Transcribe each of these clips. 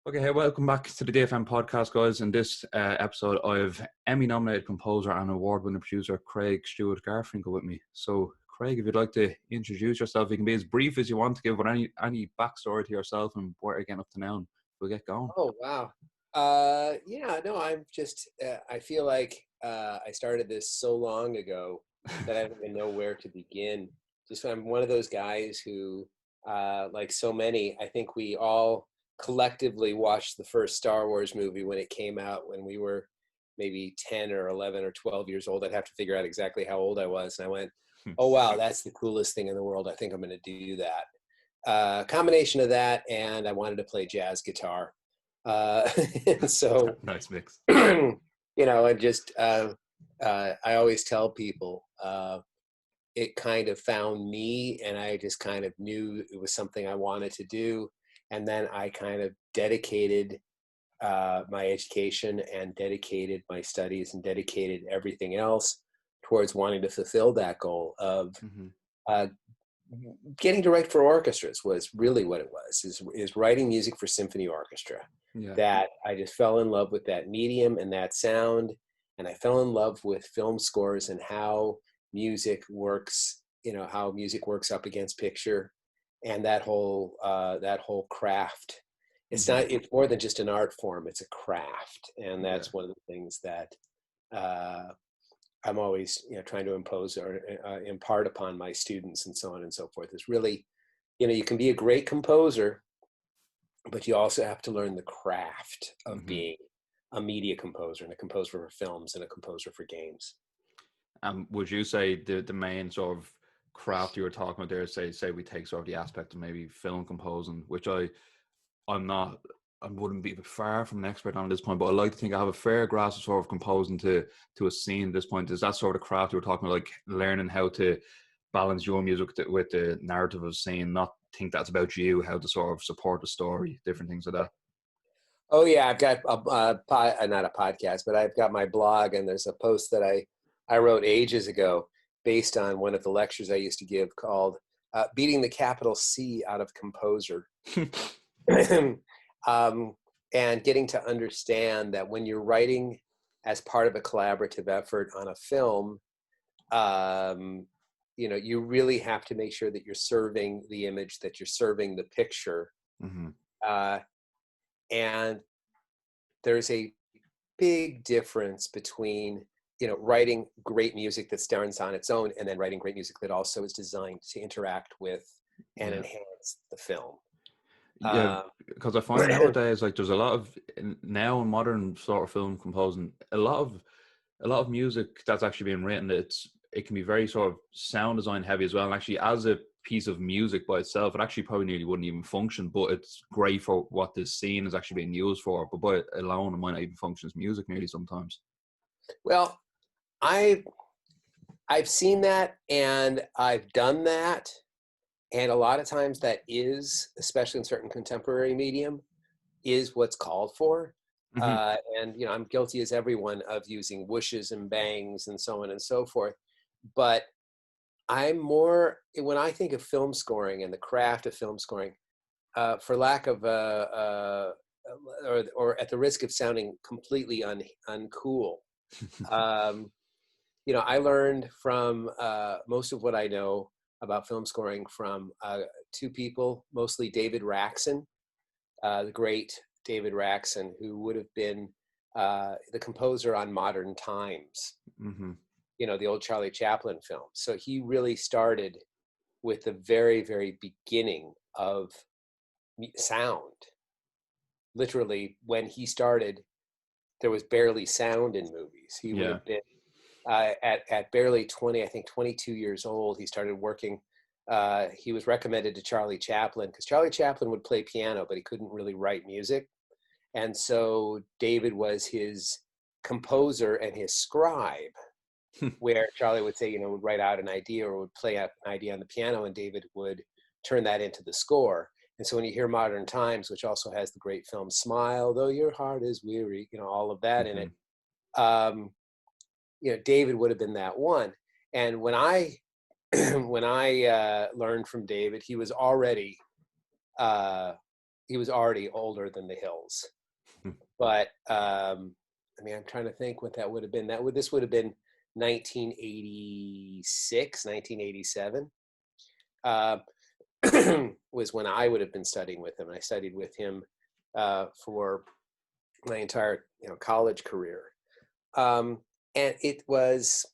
Okay, hey, welcome back to the DFM Podcast, guys. In this episode, I have Emmy-nominated composer and award-winning producer Craig Stuart Garfinkle with me. So, Craig, if you'd like to introduce yourself, you can be as brief as you want to give, but any backstory to yourself and where you're getting up to now, and we'll get going. Oh, wow. I'm just, I feel like I started this so long ago that I don't even know where to begin. Just I'm one of those guys who, like so many, I think we all collectively watched the first Star Wars movie when it came out when we were maybe 10 or 11 or 12 years old. I'd have to figure out exactly how old I was. And I went, oh, wow, that's the coolest thing in the world. I think I'm going to do that. Combination of that, and I wanted to play jazz guitar. So Nice mix. I just I always tell people it kind of found me, and I just kind of knew it was something I wanted to do, and then I kind of dedicated my education and dedicated my studies and dedicated everything else towards wanting to fulfill that goal of getting to write for orchestras. Was really what it was, is writing music for symphony orchestra. Yeah. That I just fell in love with that medium and that sound, and I fell in love with film scores and how music works, how music works up against picture, and that whole craft. It's more than just an art form, it's a craft, and that's one of the things that I'm always trying to impose or impart upon my students and so on and so forth. Is really, you can be a great composer, but you also have to learn the craft of being a media composer, and a composer for films and a composer for games. Would you say the main sort of craft you were talking about there, say we take sort of the aspect of maybe film composing, which I wouldn't be far from an expert on at this point, but I like to think I have a fair grasp of sort of composing to a scene at this point. Is that sort of craft you were talking about, like learning how to balance your music with the narrative of a scene, not think that's about you, how to sort of support the story, different things like that? Oh yeah, I've got not a podcast, but I've got my blog, and there's a post that I wrote ages ago based on one of the lectures I used to give called Beating the Capital C Out of Composer. And getting to understand that when you're writing as part of a collaborative effort on a film, you really have to make sure that you're serving the image, that you're serving the picture. And there's a big difference between, writing great music that stands on its own, and then writing great music that also is designed to interact with and enhance the film. Yeah, because I find nowadays, like, there's a lot of now in modern sort of film composing, a lot of music that's actually being written. It can be very sort of sound design heavy as well. And actually, as a piece of music by itself, it actually probably nearly wouldn't even function. But it's great for what this scene is actually being used for. But by it alone, it might not even function as music nearly sometimes. Well, I've seen that, and I've done that. And a lot of times that is, especially in certain contemporary medium, is what's called for. And, I'm guilty as everyone of using whooshes and bangs and so on and so forth. But I'm more, when I think of film scoring and the craft of film scoring, for lack of, or at the risk of sounding completely uncool, I learned from most of what I know about film scoring from two people, mostly David Raxon, the great David Raxon, who would have been the composer on Modern Times, the old Charlie Chaplin film. So he really started with the very, very beginning of sound. Literally, when he started, there was barely sound in movies. He would have been at barely 20, I think 22 years old, he started working. He was recommended to Charlie Chaplin because Charlie Chaplin would play piano, but he couldn't really write music. And so David was his composer and his scribe, where Charlie would say, would write out an idea or would play out an idea on the piano, and David would turn that into the score. And so when you hear Modern Times, which also has the great film Smile, Though Your Heart Is Weary, all of that in it, David would have been that one. And when I learned from David, he was already he was already older than the Hills. But I mean, I'm trying to think what that would have been. This would have been 1986, 1987. Was when I would have been studying with him. I studied with him for my entire college career, and he was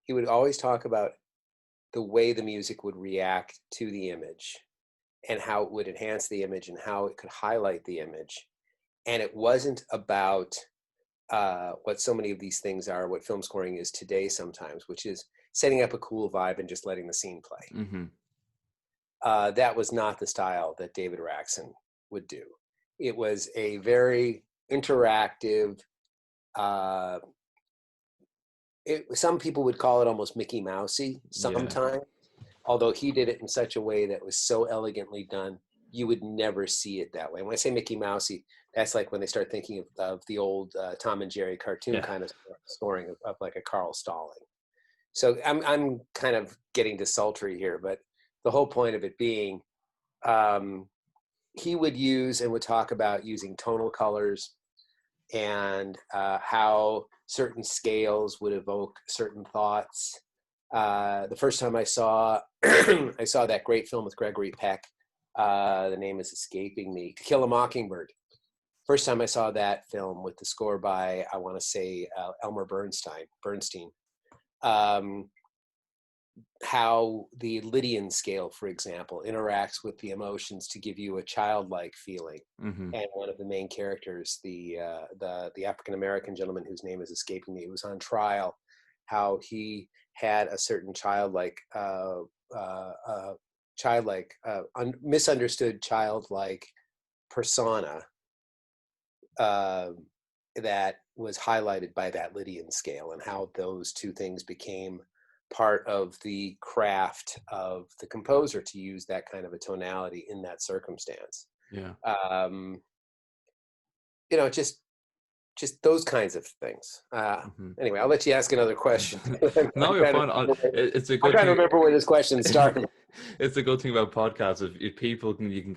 he would always talk about the way the music would react to the image and how it would enhance the image and how it could highlight the image. And it wasn't about what so many of these things are, what film scoring is today sometimes, which is setting up a cool vibe and just letting the scene play. Mm-hmm. That was not the style that David Raxon would do. It was a very interactive, some people would call it almost Mickey Mousey sometimes, although he did it in such a way that was so elegantly done, you would never see it that way. When I say Mickey Mousey, that's like when they start thinking of the old Tom and Jerry cartoon kind of scoring of like a Carl Stalling. So I'm kind of getting desultory here, but the whole point of it being, he would use and would talk about using tonal colors and how certain scales would evoke certain thoughts. The first time I saw I saw that great film with Gregory Peck, the name is escaping me, To Kill a Mockingbird. First time I saw that film with the score by, I want to say, Elmer Bernstein. How the Lydian scale, for example, interacts with the emotions to give you a childlike feeling. Mm-hmm. And one of the main characters, the African-American gentleman whose name is escaping me, was on trial, how he had a certain misunderstood childlike persona that was highlighted by that Lydian scale, and how those two things became part of the craft of the composer to use that kind of a tonality in that circumstance. Just those kinds of things. Anyway, I'll let you ask another question. No, you're fine. It's a good I'm trying to remember where this question started. It's a good thing about podcasts. If people you can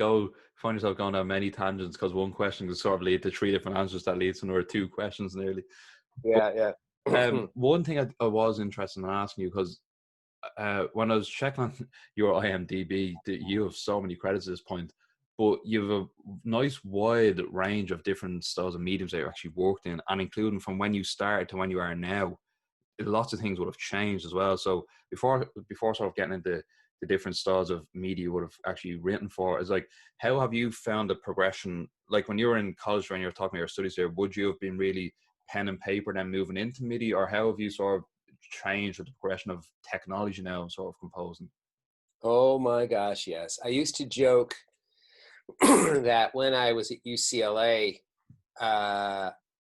find yourself going down many tangents, because one question can sort of lead to 3 different answers that leads to another 2 questions nearly. Yeah. One thing I was interested in asking you, because when I was checking on your IMDb, you have so many credits at this point, but you have a nice wide range of different styles of mediums that you actually worked in, and including from when you started to when you are now, lots of things would have changed as well. So before sort of getting into the different styles of media you would have actually written for, is like, how have you found the progression? Like when you were in college, when you were talking about your studies there, would you have been really pen and paper then moving into MIDI, or how have you sort of changed with the progression of technology now and sort of composing? Oh my gosh, yes. I used to joke that when I was at UCLA,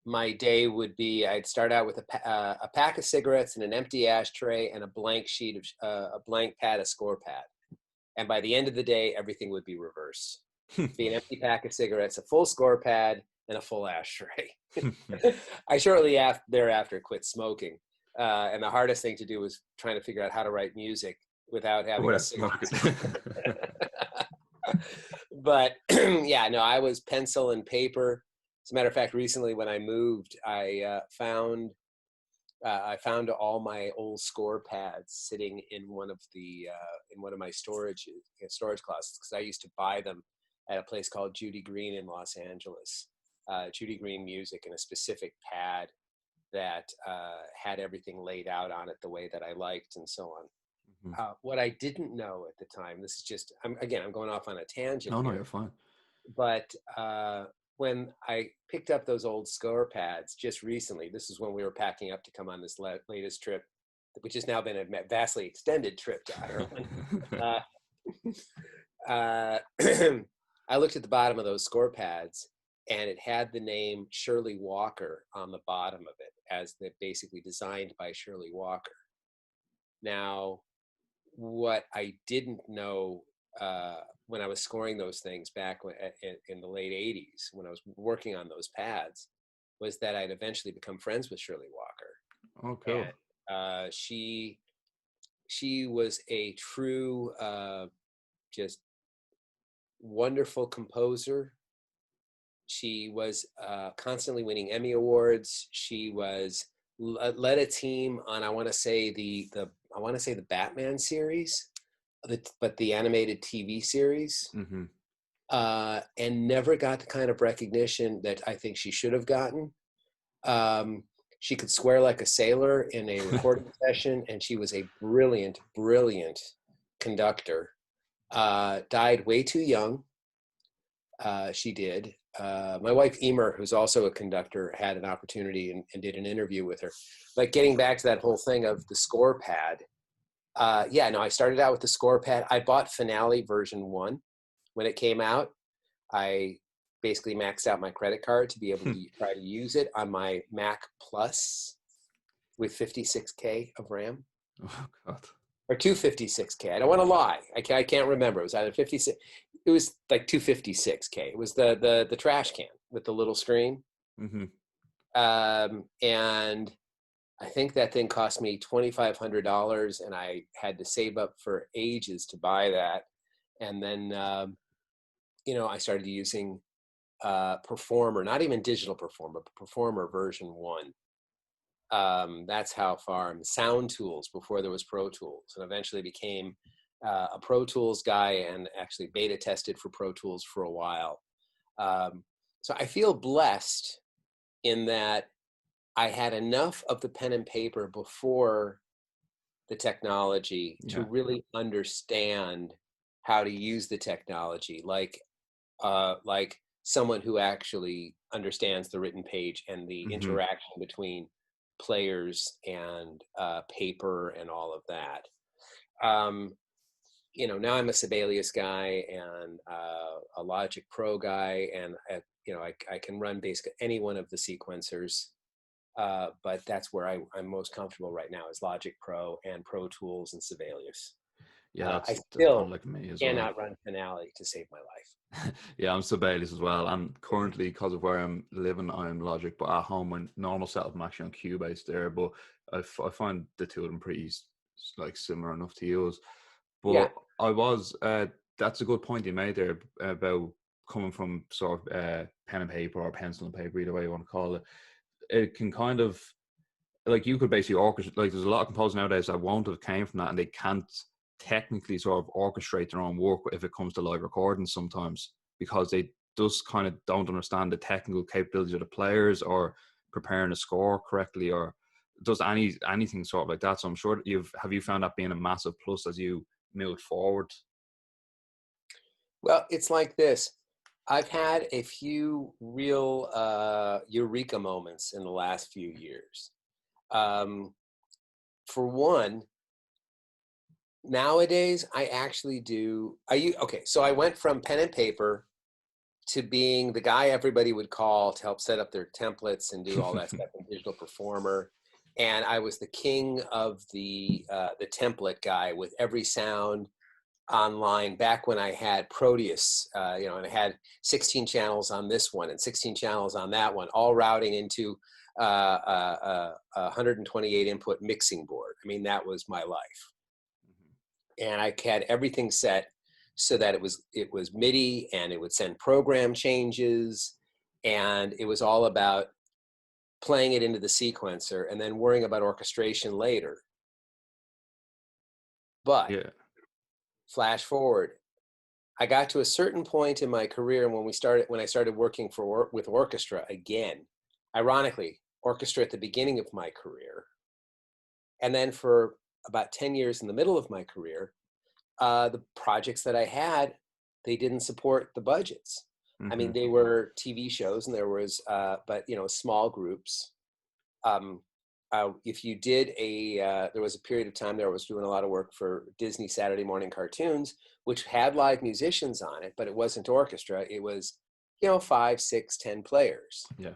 my day would be, I'd start out with a pack of cigarettes and an empty ashtray and a blank sheet of a blank pad of score pad. And by the end of the day, everything would be reverse. Be an empty pack of cigarettes, a full score pad, and a full ashtray. I shortly thereafter quit smoking. And the hardest thing to do was trying to figure out how to write music without having a cigarette. But yeah, no, I was pencil and paper. As a matter of fact, recently when I moved, I found all my old score pads sitting in one of my storage closets, because I used to buy them at a place called Judy Green in Los Angeles. Judy Green Music, and a specific pad that had everything laid out on it the way that I liked, and so on. What I didn't know at the time, this is just, I'm going off on a tangent. No, you're fine. But when I picked up those old score pads just recently, this is when we were packing up to come on this latest trip, which has now been a vastly extended trip to Ireland. I looked at the bottom of those score pads, and it had the name Shirley Walker on the bottom of it, as basically designed by Shirley Walker. Now, what I didn't know when I was scoring those things back in the late 80s, when I was working on those pads, was that I'd eventually become friends with Shirley Walker. Oh, cool. And she she was a true, just wonderful composer. She was constantly winning Emmy Awards. She was led a team on, I want to say the Batman series, but the animated TV series, Mm-hmm. and never got the kind of recognition that I think she should have gotten. She could swear like a sailor in a recording session, and she was a brilliant, brilliant conductor. Died way too young. She did. My wife Emer, who's also a conductor, had an opportunity and did an interview with her. Like, getting back to that whole thing of the score pad. I started out with the score pad. I bought Finale version 1 when it came out. I basically maxed out my credit card to be able to try to use it on my Mac Plus with 56K of RAM. Oh God. Or 256K. I don't want to lie. I can't remember. It was either 56. It was like 256K. It was the trash can with the little screen. Mm-hmm. And I think that thing cost me $2,500, and I had to save up for ages to buy that. And then, I started using Performer, not even digital Performer, but Performer version 1. That's how far. Sound Tools before there was Pro Tools, and eventually became a Pro Tools guy, and actually beta tested for Pro Tools for a while. So I feel blessed in that I had enough of the pen and paper before the technology to really understand how to use the technology, like someone who actually understands the written page and the interaction between players and paper and all of that. Now I'm a Sibelius guy and a Logic Pro guy, and I can run basically any one of the sequencers. But that's where I'm most comfortable right now, is Logic Pro and Pro Tools and Sibelius. Yeah, I that's kind of still like me as well. cannot run Finale to save my life. Yeah, I'm Sibelius as well, and currently, because of where I'm living, I'm Logic, but at home, my normal setup, I'm actually on Cubase there, but I find the two of them pretty like similar enough to use. Yeah. But that's a good point you made there about coming from sort of pen and paper or pencil and paper, either way you want to call it. It can kind of, like, you could basically orchestrate, like, there's a lot of composers nowadays that won't have came from that, and they can't technically sort of orchestrate their own work if it comes to live recordings sometimes, because they just kind of don't understand the technical capabilities of the players, or preparing a score correctly, or does anything sort of like that. So I'm sure that have you found that being a massive plus as you move forward? Well, it's like this. I've had a few real eureka moments in the last few years. For one, nowadays I actually do. So I went from pen and paper to being the guy everybody would call to help set up their templates and do all that stuff in Digital Performer. And I was the king of the template guy with every sound online back when I had Proteus, and I had 16 channels on this one and 16 channels on that one, all routing into a 128 input mixing board. I mean, that was my life. And I had everything set so that it was MIDI, and it would send program changes, and it was all about playing it into the sequencer and then worrying about orchestration later. But Yeah. flash forward, I got to a certain point in my career, and when I started working with orchestra again, ironically, orchestra at the beginning of my career, and then for about 10 years in the middle of my career, the projects that I had, they didn't support the budgets. I mean, they were TV shows, and there was, but small groups. If you did there was a period of time there I was doing a lot of work for Disney Saturday morning cartoons, which had live musicians on it, but it wasn't orchestra. It was, 5, 6, 10 players. Yeah.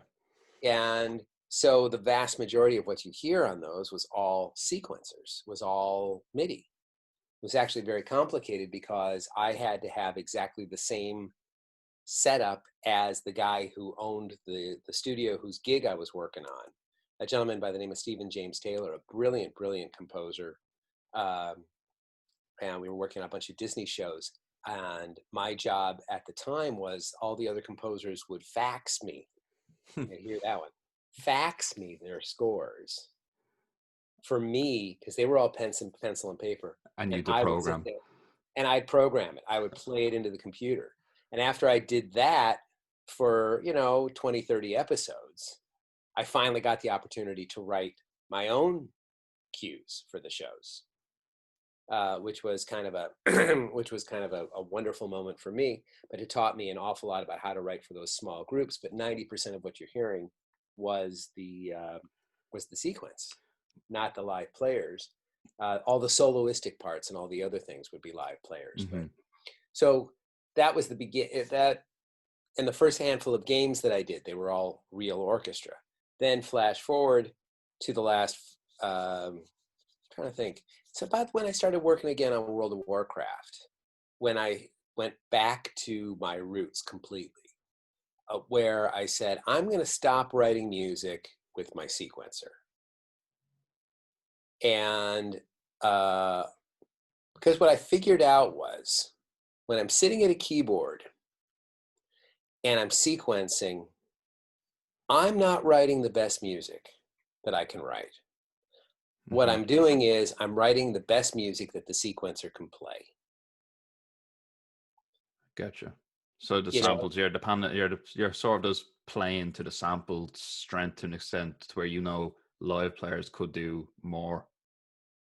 And so the vast majority of what you hear on those was all sequencers, was all MIDI. It was actually very complicated because I had to have exactly the same setup as the guy who owned the studio whose gig I was working on, a gentleman by the name of Stephen James Taylor, a brilliant, brilliant composer. and we were working on a bunch of Disney shows. And my job at the time was all the other composers would fax me. You hear that one? Fax me their scores for me, because they were all pencil and paper. And you And the I would sit program. there and I'd program it. I would play it into the computer. And after I did that for, 20, 30 episodes, I finally got the opportunity to write my own cues for the shows. Which was kind of a wonderful moment for me, but it taught me an awful lot about how to write for those small groups. But 90% of what you're hearing was the sequence, not the live players. All the soloistic parts and all the other things would be live players. Mm-hmm. But so that was that, and the first handful of games that I did, they were all real orchestra. Then flash forward to the last. Trying to think. It's about when I started working again on World of Warcraft, when I went back to my roots completely, where I said, I'm going to stop writing music with my sequencer. And because what I figured out was when I'm sitting at a keyboard and I'm sequencing, I'm not writing the best music that I can write. What I'm doing is I'm writing the best music that the sequencer can play. Gotcha. So the samples, you're sort of just playing to the sampled strength to an extent to where live players could do more.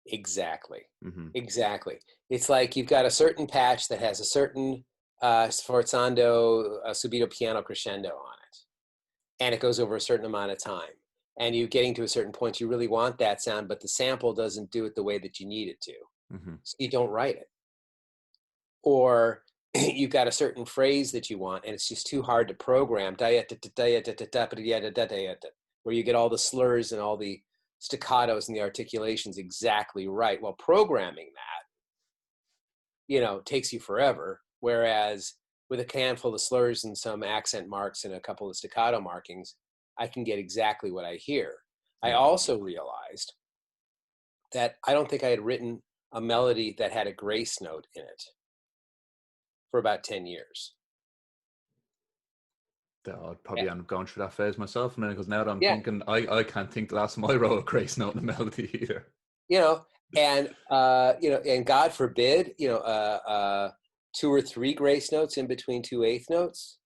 Exactly. Mm-hmm. Exactly. It's like you've got a certain patch that has a certain sforzando subito piano crescendo on it, and it goes over a certain amount of time. And you're getting to a certain point, you really want that sound, but the sample doesn't do it the way that you need it to. Mm-hmm. So you don't write it. Or you've got a certain phrase that you want, and it's just too hard to program, where you get all the slurs and all the staccatos and the articulations exactly right. Well, programming that, takes you forever. Whereas with a handful of slurs and some accent marks and a couple of staccato markings, I can get exactly what I hear. I also realized that I don't think I had written a melody that had a grace note in it for about 10 years. I'd probably end up going through that phase myself, and then because now that I'm thinking, I can't think the last time I wrote a grace note in a melody either. And God forbid, 2 or 3 grace notes in between 2 eighth notes.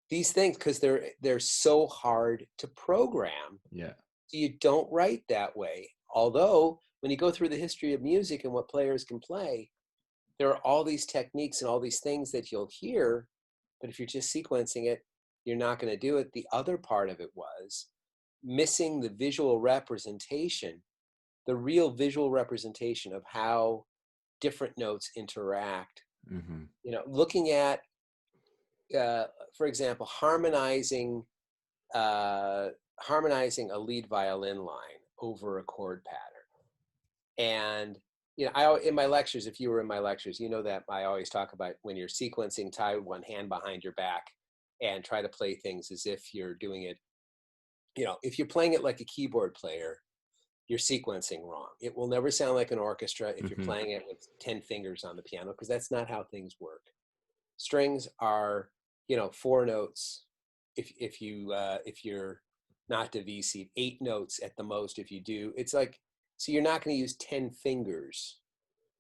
These things, because they're so hard to program. Yeah. So you don't write that way. Although when you go through the history of music and what players can play, there are all these techniques and all these things that you'll hear, but if you're just sequencing it, you're not going to do it. The other part of it was missing the visual representation, the real visual representation of how different notes interact. Mm-hmm. Looking at, for example, harmonizing a lead violin line over a chord pattern. And in my lectures, if you were in my lectures, that I always talk about when you're sequencing, tie one hand behind your back and try to play things as if you're doing it. If you're playing it like a keyboard player, you're sequencing wrong. It will never sound like an orchestra if you're playing it with 10 fingers on the piano, because that's not how things work. Strings are 4 notes if you're not divisive, 8 notes at the most if you do. It's like, so you're not going to use 10 fingers,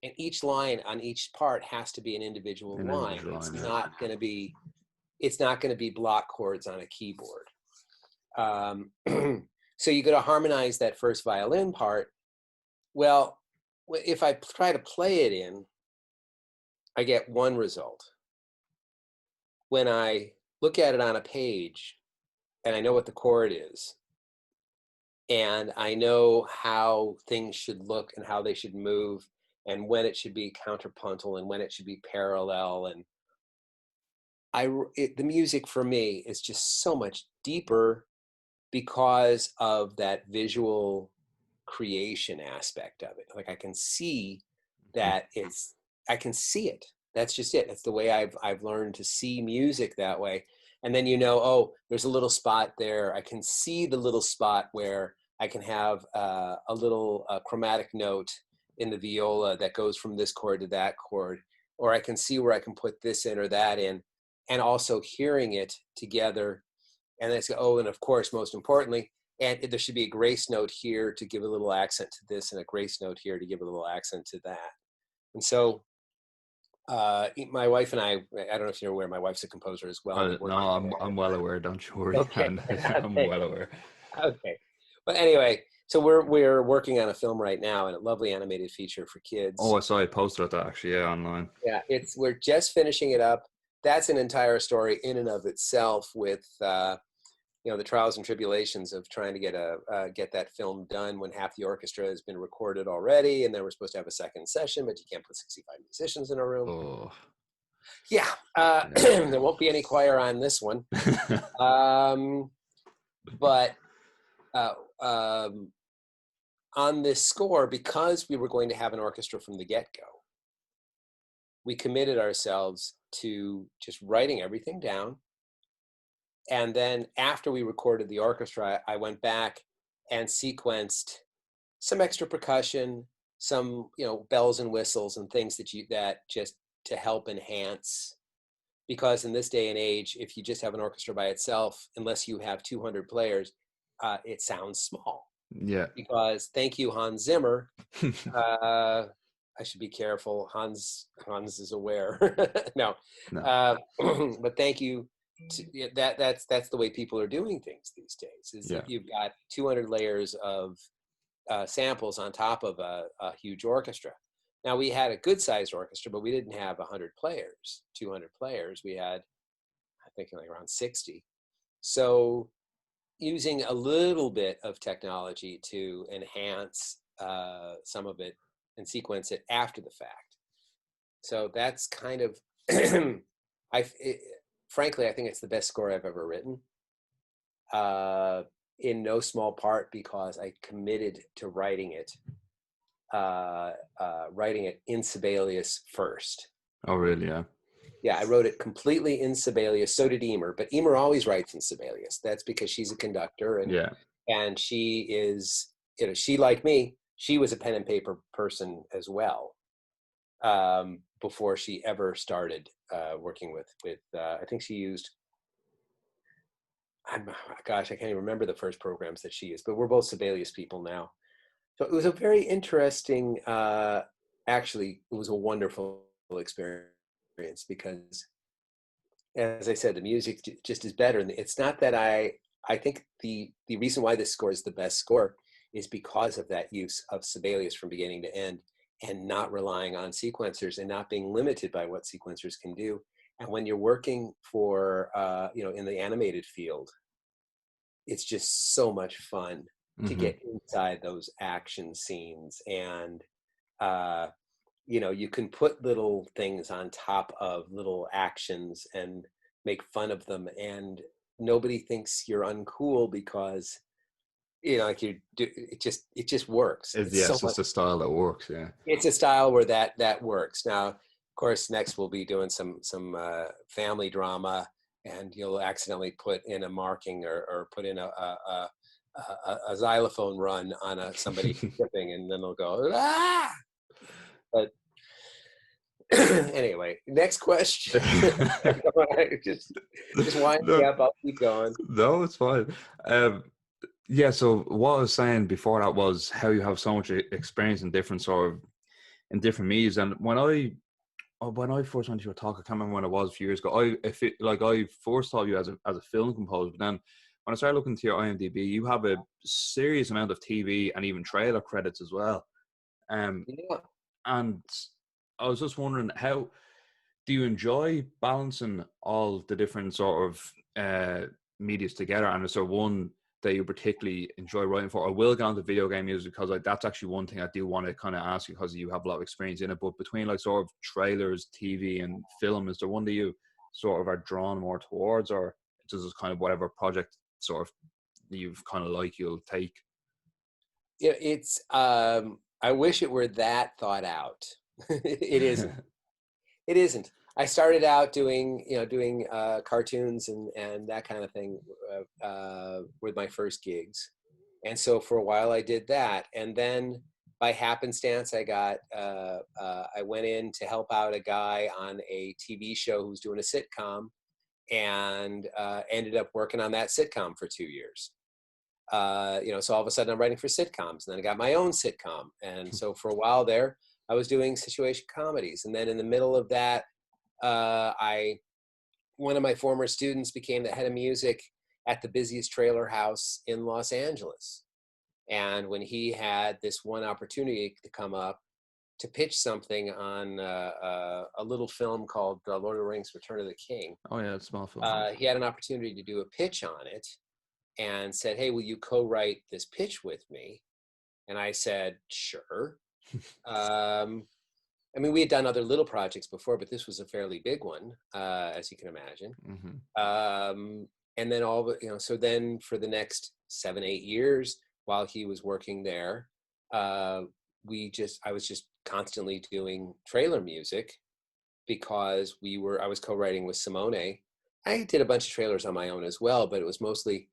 and each line on each part has to be an individual line. It's not going to be block chords on a keyboard. So you got to harmonize that first violin part. Well, if I try to play it in, I get one result. When I look at it on a page and I know what the chord is, and I know how things should look and how they should move, and when it should be counterpuntal and when it should be parallel, and the music for me is just so much deeper because of that visual creation aspect of it. Like I can see that I can see it. That's just it. That's the way I've learned to see music that way. And then oh, there's a little spot there. I can see the little spot where I can have a little chromatic note in the viola that goes from this chord to that chord, or I can see where I can put this in or that in, and also hearing it together. And then and of course, most importantly, and there should be a grace note here to give a little accent to this, and a grace note here to give a little accent to that. And so my wife and I don't know if you're aware, my wife's a composer as well. No, I'm well aware. Don't you worry. Okay. I'm well aware. Okay. But anyway, so we're working on a film right now, and a lovely animated feature for kids. Oh, I saw you posted at that actually, yeah, online. Yeah, we're just finishing it up. That's an entire story in and of itself, with the trials and tribulations of trying to get that film done when half the orchestra has been recorded already, and then we're supposed to have a second session, but you can't put 65 musicians in a room. Oh. Yeah, there won't be any choir on this one. But on this score, because we were going to have an orchestra from the get-go, we committed ourselves to just writing everything down. And then after we recorded the orchestra, I went back and sequenced some extra percussion, some bells and whistles and things that just to help enhance. Because in this day and age, if you just have an orchestra by itself, unless you have 200 players, it sounds small. Yeah. Because thank you, Hans Zimmer. I should be careful. Hans is aware. No. But thank you. That's the way people are doing things these days. You've got 200 layers of samples on top of a huge orchestra. Now, we had a good-sized orchestra, but we didn't have 100 players, 200 players. We had, I think, like around 60. So using a little bit of technology to enhance some of it and sequence it after the fact. So that's kind of, frankly, I think it's the best score I've ever written. In no small part because I committed to writing it in Sibelius first. Oh, really? Yeah. Yeah, I wrote it completely in Sibelius. So did Emer, but Emer always writes in Sibelius. That's because she's a conductor, and she is, she, like me, she was a pen and paper person as well, before she ever started working with I think she used, I can't even remember the first programs that she used, but we're both Sibelius people now. So it was a very interesting, actually, it was a wonderful experience because, as I said, the music just is better. And it's not that I think the reason why this score is the best score is because of that use of Sibelius from beginning to end, and not relying on sequencers and not being limited by what sequencers can do. And when you're working for, in the animated field, it's just so much fun to get inside those action scenes. And, you can put little things on top of little actions and make fun of them. And nobody thinks you're uncool because, it just works. It's just a style that works. Yeah. It's a style where that works. Now, of course, next we'll be doing some family drama, and you'll accidentally put in a marking or put in a xylophone run on somebody skipping, and then they'll go, ah! But anyway, next question. just wind me up. I'll keep going. No, it's fine. Yeah. So what I was saying before that was how you have so much experience in different medias. And when I first went to your talk, I can't remember when it was a few years ago. I first saw you as a film composer, but then when I started looking into your IMDb, you have a serious amount of TV and even trailer credits as well. And I was just wondering, how do you enjoy balancing all the different sort of medias together? And is there one that you particularly enjoy writing for? I will get on to video game music because that's actually one thing I do want to kind of ask you, because you have a lot of experience in it. But between like sort of trailers, TV, and film, is there one that you sort of are drawn more towards, or is it kind of whatever project sort of you've kind of like you'll take? Yeah, it's. I wish it were that thought out. It isn't. It isn't. I started out doing cartoons and that kind of thing with my first gigs, And so for a while I did that. And then by happenstance, I went in to help out a guy on a TV show who was doing a sitcom, and ended up working on that sitcom for 2 years. So all of a sudden I'm writing for sitcoms, and then I got my own sitcom. And so for a while there, I was doing situation comedies. And then in the middle of that, one of my former students became the head of music at the busiest trailer house in Los Angeles. And when he had this one opportunity to come up to pitch something on a little film called Lord of the Rings: Return of the King. Oh yeah, it's a small film. He had an opportunity to do a pitch on it, and said, "Hey, will you co-write this pitch with me?" And I said, "Sure." We had done other little projects before, but this was a fairly big one, as you can imagine. Mm-hmm. And then so then for the next 7-8 years, while he was working there, I was just constantly doing trailer music, because I was co-writing with Simone. I did a bunch of trailers on my own as well, but it was mostly,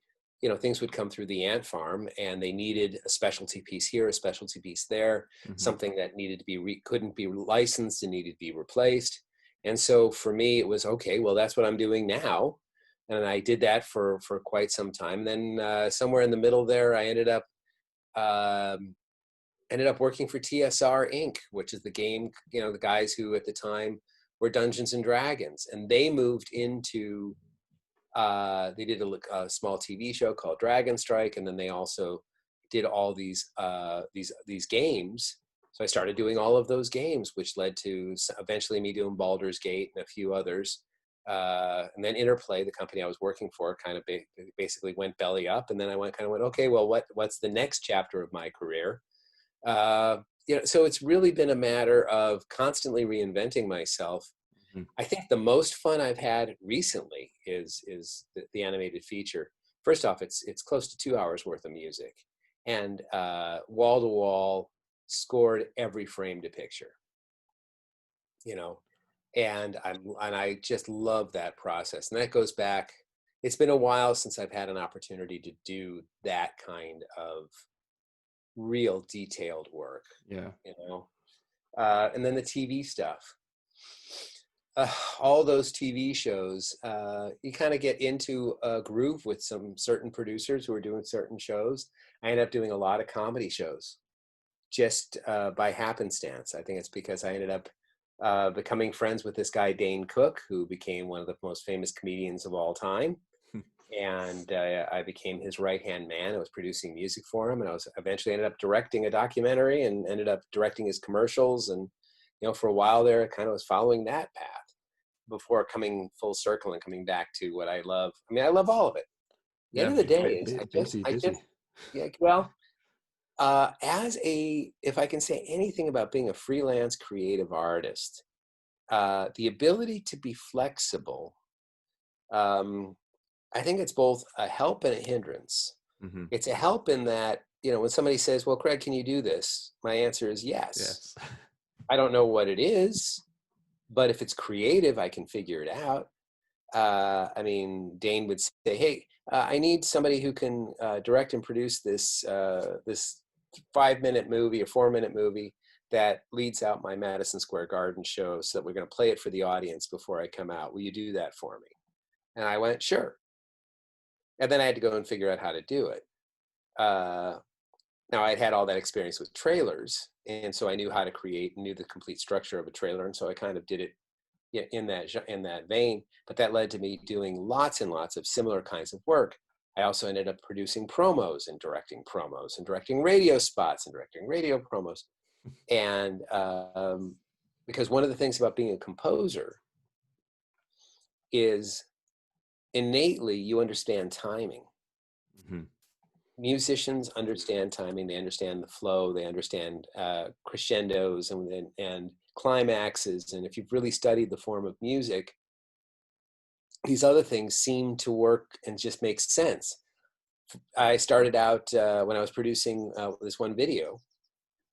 things would come through the ant farm, and they needed a specialty piece here, a specialty piece there, Mm-hmm. something that needed to be couldn't be licensed and needed to be replaced. And so for me, it was, okay, well, that's what I'm doing now. And I did that for quite some time. Then somewhere in the middle there, I ended up working for TSR Inc., which is the game, the guys who at the time were Dungeons and Dragons, and they moved into, they did a small TV show called Dragon Strike, and then they also did all these games. So I started doing all of those games, which led to eventually me doing Baldur's Gate and a few others. And then Interplay, the company I was working for, kind of basically went belly up. And then I went, okay, well, what's the next chapter of my career? So it's really been a matter of constantly reinventing myself. Mm-hmm. I think the most fun I've had recently is the animated feature. First off, it's close to 2 hours worth of music, and wall to wall, scored every frame to picture. And I just love that process. And that goes back. It's been a while since I've had an opportunity to do that kind of real detailed work. Yeah. And then the TV stuff. All those TV shows, you kind of get into a groove with some certain producers who are doing certain shows. I ended up doing a lot of comedy shows just by happenstance. I think it's because I ended up becoming friends with this guy, Dane Cook, who became one of the most famous comedians of all time. And I became his right-hand man. I was producing music for him, and I was eventually ended up directing a documentary and ended up directing his commercials. And, for a while there, I kind of was following that path before coming full circle and coming back to what I love. I love all of it. At the end of the day is busy. Yeah, well, if I can say anything about being a freelance creative artist, the ability to be flexible, I think it's both a help and a hindrance. Mm-hmm. It's a help in that, when somebody says, well, Craig, can you do this? My answer is yes. I don't know what it is, but if it's creative, I can figure it out. Dane would say, hey, I need somebody who can direct and produce this 5-minute movie or 4-minute movie that leads out my Madison Square Garden show, so that we're going to play it for the audience before I come out. Will you do that for me? And I went, sure. And then I had to go and figure out how to do it. Now I'd had all that experience with trailers, and so I knew how to knew the complete structure of a trailer, and so I kind of did it in that vein. But that led to me doing lots and lots of similar kinds of work. I also ended up producing promos and directing radio spots and directing radio promos. And because one of the things about being a composer is innately you understand timing. Mm-hmm. Musicians understand timing. They understand the flow. They understand crescendos and climaxes. And if you've really studied the form of music, these other things seem to work and just make sense. I started out when I was producing this one video.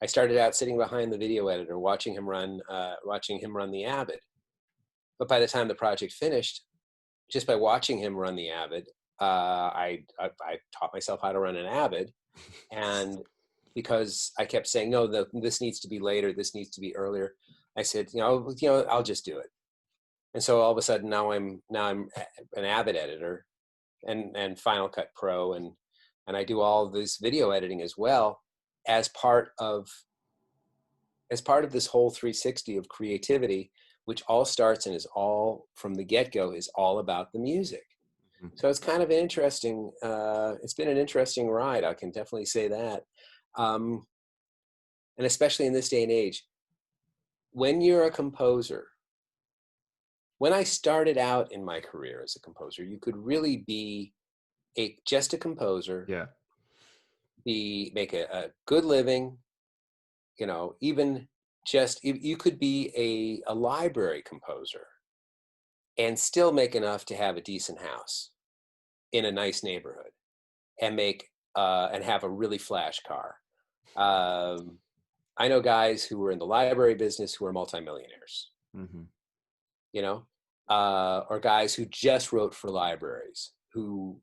I started out sitting behind the video editor, watching him run the Avid. But by the time the project finished, just by watching him run the Avid, I taught myself how to run an Avid, And because I kept saying, no, this needs to be later, this needs to be earlier, I said, I'll just do it. And so all of a sudden now I'm an Avid editor and Final Cut Pro, and I do all this video editing as well as part of this whole 360 of creativity, which all starts and is all from the get-go is all about the music. Mhm. So it's kind of interesting. It's been an interesting ride. I can definitely say that. And especially in this day and age, when you're a composer, when I started out in my career as a composer, you could really be just a composer, Yeah. make a good living, even just, you could be a library composer and still make enough to have a decent house in a nice neighborhood and and have a really flash car. I know guys who were in the library business who are multimillionaires, Mm-hmm. Or guys who just wrote for libraries who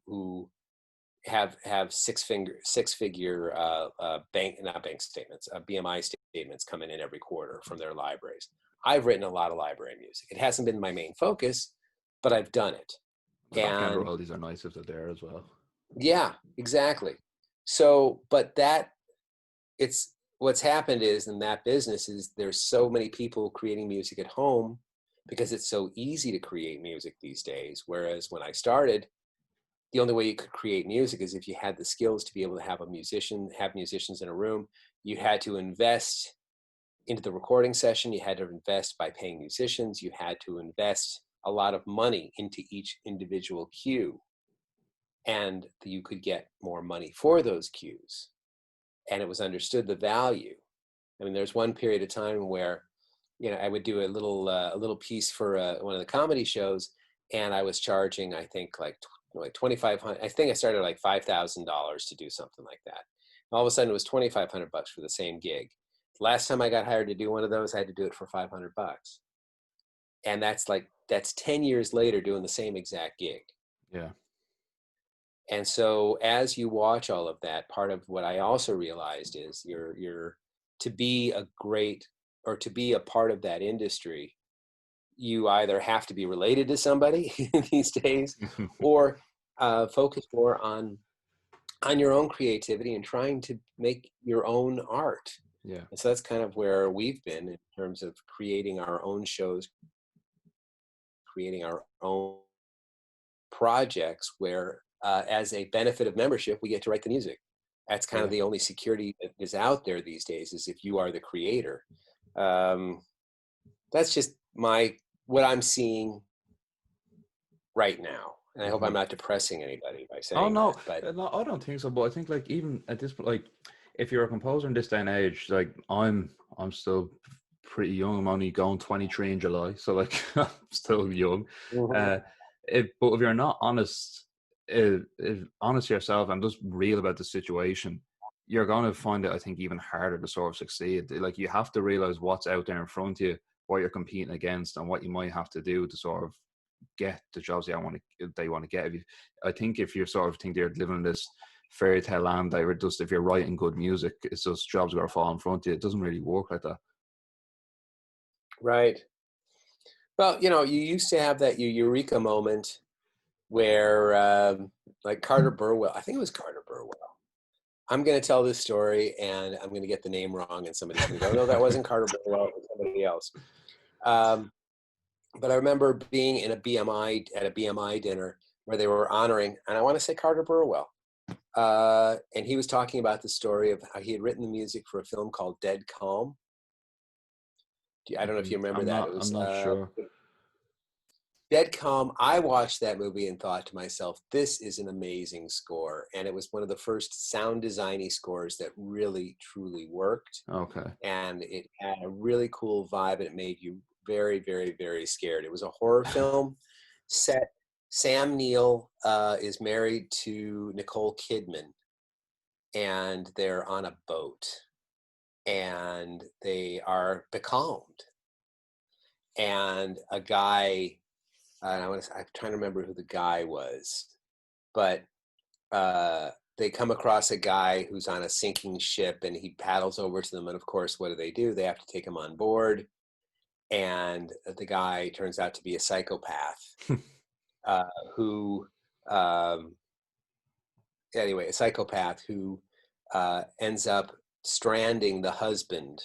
have six-figure not bank statements, BMI statements coming in every quarter from their libraries. I've written a lot of library music. It hasn't been my main focus, but I've done it. The background And royalties are nice if they're there as well. yeah, exactly. So, but what's happened is in that business is there's so many people creating music at home because it's so easy to create music these days. Whereas when I started, the only way you could create music is if you had the skills to be able to have musicians in a room. You had to invest into the recording session. You had to invest by paying musicians. You had to invest a lot of money into each individual cue, and you could get more money for those cues. And it was understood the value. I mean, there's one period of time where, I would do a little piece for one of the comedy shows, and I was charging, I think, like $2,500. I think I started like $5,000 to do something like that. All of a sudden, it was $2,500 for the same gig. Last time I got hired to do one of those, I had to do it for $500, and that's 10 years later doing the same exact gig. Yeah. And so as you watch all of that, part of what I also realized is you're to be a great, or to be a part of that industry, you either have to be related to somebody these days, or focus more on your own creativity and trying to make your own art. Yeah. And so that's kind of where we've been in terms of creating our own shows, creating our own projects where, as a benefit of membership, we get to write the music. That's kind of the only security that is out there these days, is if you are the creator. That's just what I'm seeing right now. And I hope I'm not depressing anybody by saying no, that. But no, I don't think so. But I think, like, even at this point, like, if you're a composer in this day and age, like I'm still pretty young. I'm only going 23 in July, so like I'm still young. Mhm. But if you're not honest, honest to yourself and just real about the situation, you're going to find it, I think, even harder to sort of succeed. Like, you have to realize what's out there in front of you, what you're competing against, and what you might have to do to sort of get the jobs they want to get. I think if you sort of think they're living in this fairy tale land, if you're writing good music, it's just jobs are going to fall in front of you. It doesn't really work like that. Right. Well, you used to have that eureka moment where, like Carter Burwell, I think it was Carter Burwell. I'm going to tell this story and I'm going to get the name wrong, and somebody's going to go, no, that wasn't Carter Burwell, it was somebody else. But I remember being at a BMI dinner where they were honoring, and I want to say Carter Burwell. And he was talking about the story of how he had written the music for a film called Dead Calm. I don't know if you remember that. It was I'm not sure. Dead Calm. I watched that movie and thought to myself, this is an amazing score. And it was one of the first sound designy scores that really, truly worked. Okay. And it had a really cool vibe, and it made you very, very, very scared. It was a horror film set. Sam Neill is married to Nicole Kidman, and they're on a boat, and they are becalmed. And a guy, I'm trying to remember who the guy was, but they come across a guy who's on a sinking ship, and he paddles over to them. And of course, what do? They have to take him on board. And the guy turns out to be a psychopath who, anyway, a psychopath who ends up stranding the husband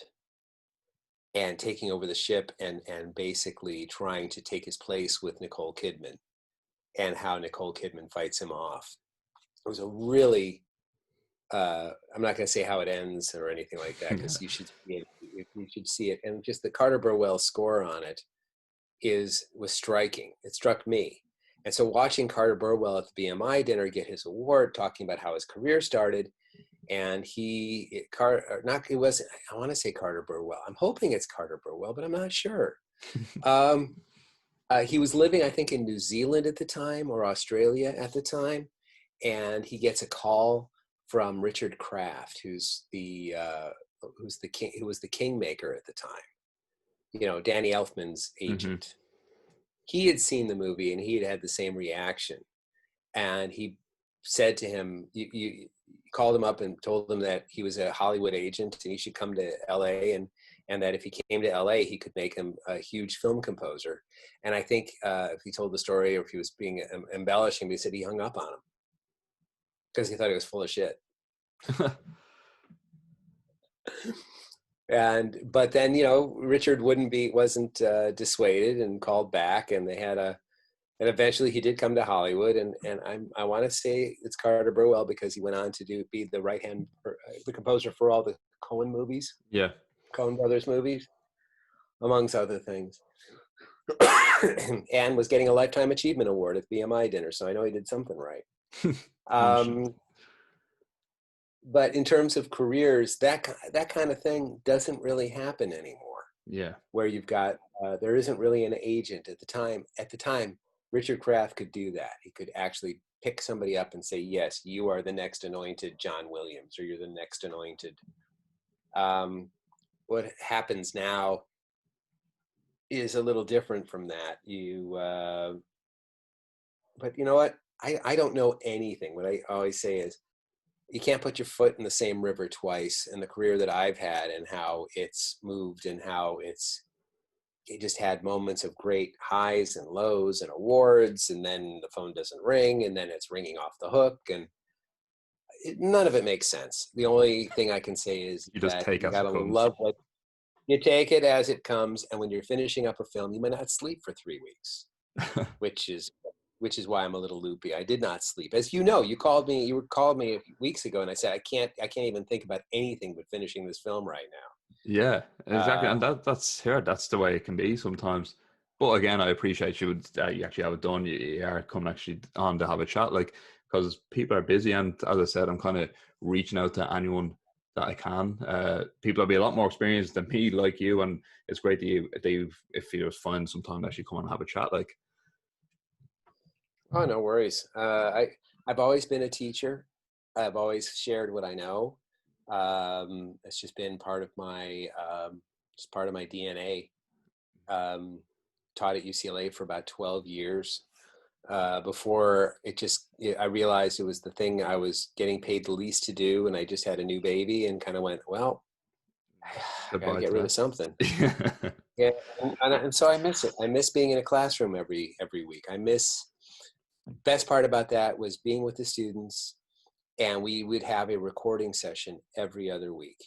and taking over the ship and basically trying to take his place with Nicole Kidman, and how Nicole Kidman fights him off. It was a really, I'm not going to say how it ends or anything like that, because you should see it. You should see it. And just the Carter Burwell score on it was striking. It struck me. And so watching Carter Burwell at the BMI dinner get his award, talking about how his career started, and I want to say Carter Burwell. I'm hoping it's Carter Burwell, but I'm not sure. He was living, I think, in New Zealand at the time, or Australia at the time, and he gets a call from Richard Kraft, who was the kingmaker at the time. Danny Elfman's agent. Mm-hmm. He had seen the movie, and he had the same reaction. And he said to him, you called him up and told him that he was a Hollywood agent and he should come to LA, and that if he came to LA, he could make him a huge film composer. And I think if he told the story, or if he was being embellishing, he said he hung up on him because he thought he was full of shit. But then, Richard wasn't dissuaded and called back, and they had and eventually he did come to Hollywood, and I want to say it's Carter Burwell, because he went on to be the right-hand, the composer for all the Coen movies. Yeah. Coen Brothers movies, amongst other things. And was getting a Lifetime Achievement Award at BMI dinner, so I know he did something right. But in terms of careers, that kind of thing doesn't really happen anymore. Yeah. Where you've got, there isn't really an agent at the time. At the time, Richard Kraft could do that. He could actually pick somebody up and say, yes, you are the next anointed John Williams, or you're the next anointed. What happens now is a little different from that. But you know what? I don't know anything. What I always say is, you can't put your foot in the same river twice. In the career that I've had, and how it's moved, and how it just had moments of great highs and lows and awards, and then the phone doesn't ring, and then it's ringing off the hook, and none of it makes sense. The only thing I can say is you just take it as it comes. Love what you take it as it comes. And when you're finishing up a film, you might not sleep for 3 weeks, which is why I'm a little loopy. I did not sleep. As you know, you called me a few weeks ago, and I said, I can't even think about anything but finishing this film right now. Yeah, exactly. And that's the way it can be sometimes. But again, I appreciate you actually have it done. You are coming actually on to have a chat, because people are busy. And as I said, I'm kind of reaching out to anyone that I can. People will be a lot more experienced than me, like you. And it's great that if you just find some time to actually come and have a chat, Oh, no worries. I've always been a teacher. I've always shared what I know. It's just been part of my DNA. Taught at UCLA for about 12 years. Before I realized it was the thing I was getting paid the least to do, and I just had a new baby, and kind of went, well, I gotta get rid of something. Yeah, and so I miss it. I miss being in a classroom every week. Best part about that was being with the students, and we would have a recording session every other week.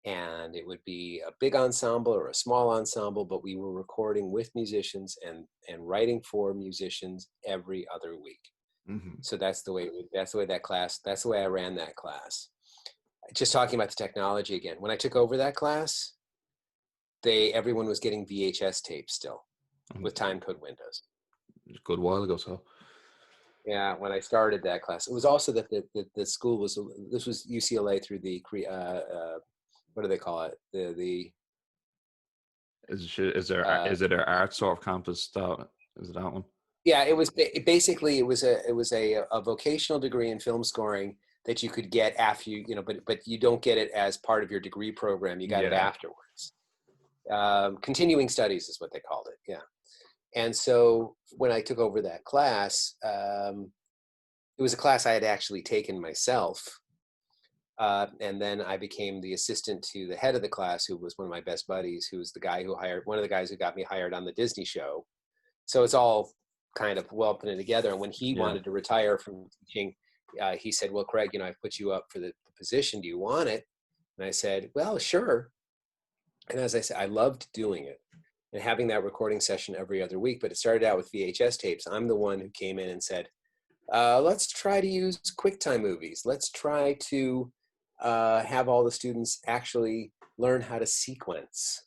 And it would be a big ensemble or a small ensemble, but we were recording with musicians and writing for musicians every other week. Mm-hmm. So that's the way I ran that class. Just talking about the technology again. When I took over that class, everyone was getting VHS tapes still with time code windows. A good while ago, so. Yeah, when I started that class, it was also that the school was UCLA through the what do they call it? Is it an art sort of campus? Is it that one? Yeah, it was basically it was a vocational degree in film scoring that you could get after but you don't get it as part of your degree program. You got it afterwards. Continuing studies is what they called it. Yeah. And so when I took over that class, it was a class I had actually taken myself. And then I became the assistant to the head of the class, who was one of my best buddies, who was one of the guys who got me hired on the Disney show. So it's all kind of well put together. And when he wanted to retire from teaching, he said, well, Craig, I've put you up for the position. Do you want it? And I said, well, sure. And as I said, I loved doing it and having that recording session every other week. But it started out with VHS tapes. I'm the one who came in and said, let's try to use QuickTime movies. Let's try to have all the students actually learn how to sequence,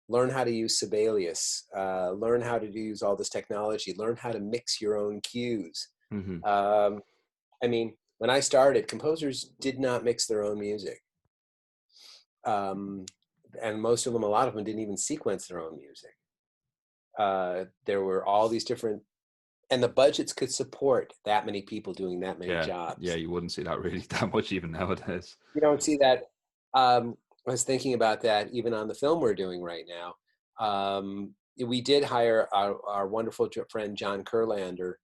learn how to use Sibelius, learn how to use all this technology, learn how to mix your own cues. Mm-hmm. I mean, when I started, composers did not mix their own music. And most of them, a lot of them didn't even sequence their own music. There were all these different, and the budgets could support that many people doing that many jobs. Yeah, you wouldn't see that really that much even nowadays. You don't see that. I was thinking about that even on the film we're doing right now. We did hire our wonderful friend John Kurlander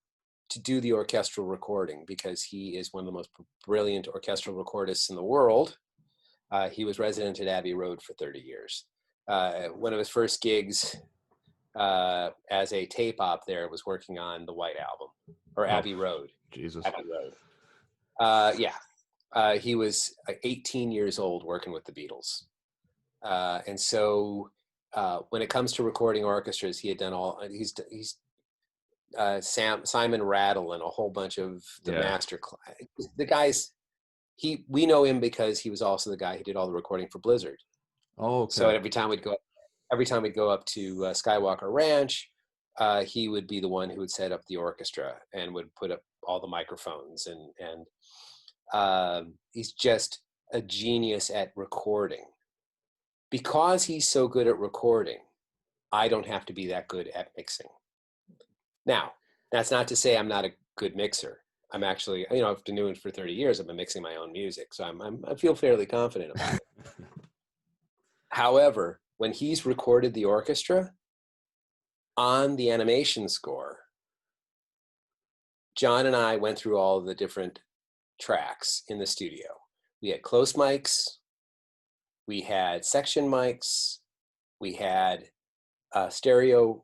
to do the orchestral recording, because he is one of the most brilliant orchestral recordists in the world. He was resident at Abbey Road for 30 years. One of his first gigs as a tape op there was working on the White Album, or Abbey Road. Jesus. Abbey Road. He was 18 years old working with the Beatles. And so when it comes to recording orchestras, he had done he's Simon Rattle and a whole bunch of the master the guys. We know him because he was also the guy who did all the recording for Blizzard. Oh, okay. So every time we'd go up to Skywalker Ranch, he would be the one who would set up the orchestra and would put up all the microphones, and he's just a genius at recording. Because he's so good at recording, I don't have to be that good at mixing. Now, that's not to say I'm not a good mixer. I'm actually, I've been doing it for 30 years. I've been mixing my own music, so I feel fairly confident about it. However, when he's recorded the orchestra on the animation score, John and I went through all of the different tracks in the studio. We had close mics, we had section mics, we had a stereo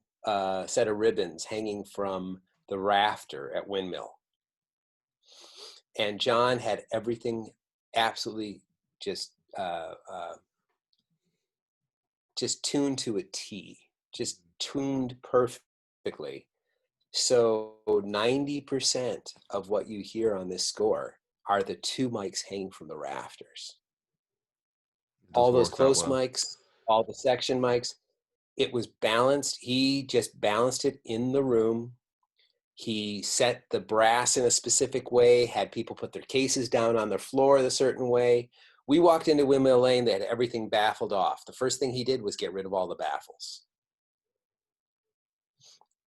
set of ribbons hanging from the rafter at Windmill. And John had everything absolutely just tuned to a T, just tuned perfectly. So 90% of what you hear on this score are the two mics hanging from the rafters. All those close mics, all the section mics, it was balanced. He just balanced it in the room. He set the brass in a specific way, had people put their cases down on the floor a certain way. We walked into Windmill Lane, they had everything baffled off. The first thing he did was get rid of all the baffles.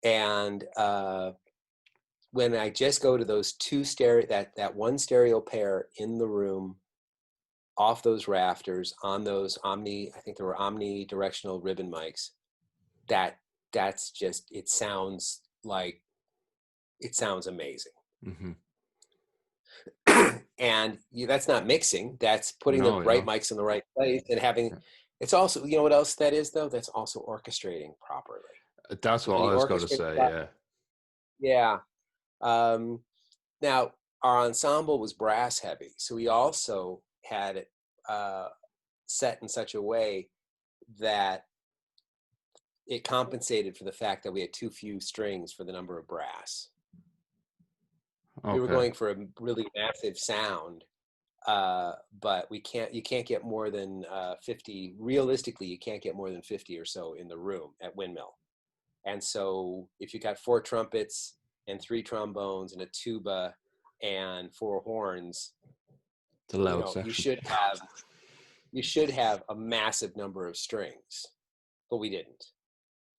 And when I just go to those two that one stereo pair in the room, off those rafters, on those I think there were omnidirectional ribbon mics, that's just, it sounds amazing. Mm-hmm. And that's not mixing, that's putting the right mics in the right place and having, it's also, what else that is though? That's also orchestrating properly. That's what I was going to say, yeah. Now, our ensemble was brass heavy, so we also had it set in such a way that it compensated for the fact that we had too few strings for the number of brass. Okay. We were going for a really massive sound, but you can't get more than 50. Realistically, you can't get more than 50 or so in the room at Windmill. And so if you got 4 trumpets and 3 trombones and a tuba and 4 horns, you should have a massive number of strings, but we didn't.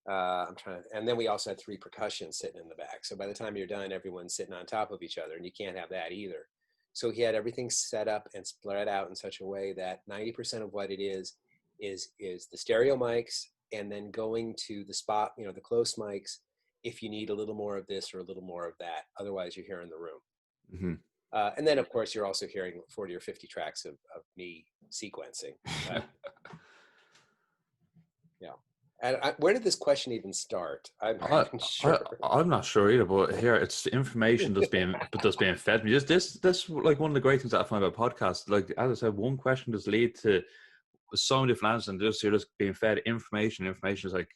And then we also had 3 percussion sitting in the back. So by the time you're done, everyone's sitting on top of each other, and you can't have that either. So he had everything set up and spread out in such a way that 90% of what it is the stereo mics, and then going to the spot, the close mics, if you need a little more of this or a little more of that. Otherwise, you're here in the room. Mm-hmm. And then, of course, you're also hearing 40 or 50 tracks of me sequencing. Yeah. And where did this question even start? I'm not even sure. I'm not sure either, but here it's information that's being fed me. This like one of the great things that I find about podcasts. Like as I said, one question does lead to so many different answers, and you're just being fed information. Information is like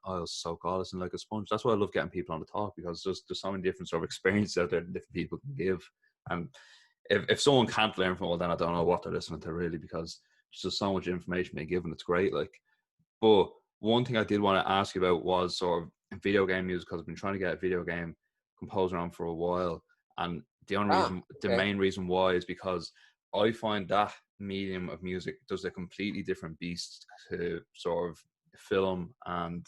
I'll soak all this in like a sponge. That's why I love getting people on the talk, because there's so many different sort of experiences out there that different people can give. And if someone can't learn from all, then I don't know what they're listening to really, because there's just so much information being given. It's great. Like, but one thing I did want to ask you about was sort of video game music, because I've been trying to get a video game composer on for a while, and the main reason why is because I find that medium of music does a completely different beast to sort of film and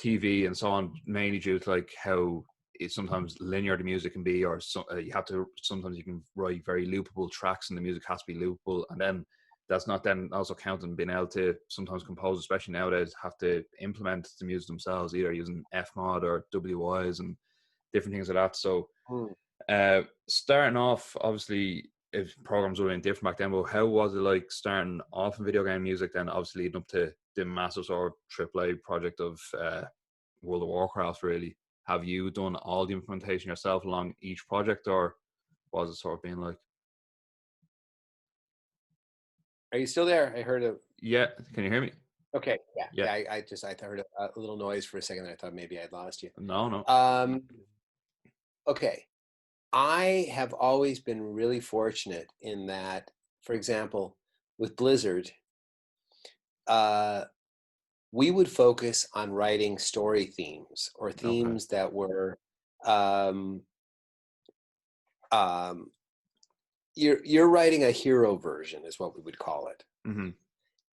TV and so on, mainly due to like how it's sometimes linear the music can be, or sometimes you can write very loopable tracks and the music has to be loopable, and then that's not then also counting being able to sometimes compose, especially nowadays, have to implement the music themselves, either using Fmod or WYs and different things like that. So starting off, obviously, if programs were different back then, but how was it like starting off in video game music, then obviously leading up to the massive sort of AAA project of World of Warcraft, really? Have you done all the implementation yourself along each project, or was it sort of being like... Are you still there? I heard a... Yeah, can you hear me? Okay, yeah. I heard a little noise for a second, and I thought maybe I'd lost you. No. Okay. I have always been really fortunate in that, for example, with Blizzard, we would focus on writing story themes, or themes that were you're writing a hero version is what we would call it. Mm-hmm.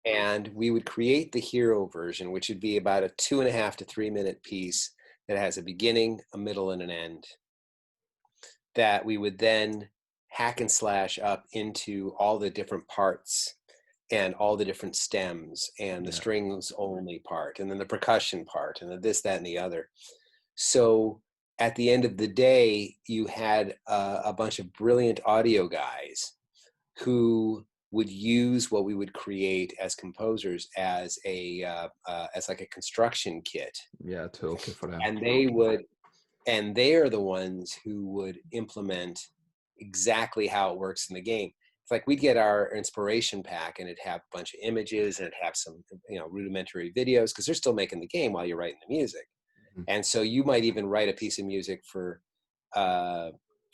And we would create the hero version, which would be about a 2.5 to 3 minute piece that has a beginning, a middle, and an end, that we would then hack and slash up into all the different parts and all the different stems and the strings only part, and then the percussion part, and the this, that, and the other. So at the end of the day, you had a bunch of brilliant audio guys who would use what we would create as composers as like a construction kit. Yeah, toolkit for them. And they are the ones who would implement exactly how it works in the game. It's like we'd get our inspiration pack, and it'd have a bunch of images, and it'd have some, rudimentary videos, because they're still making the game while you're writing the music. Mm-hmm. And so you might even write a piece of music for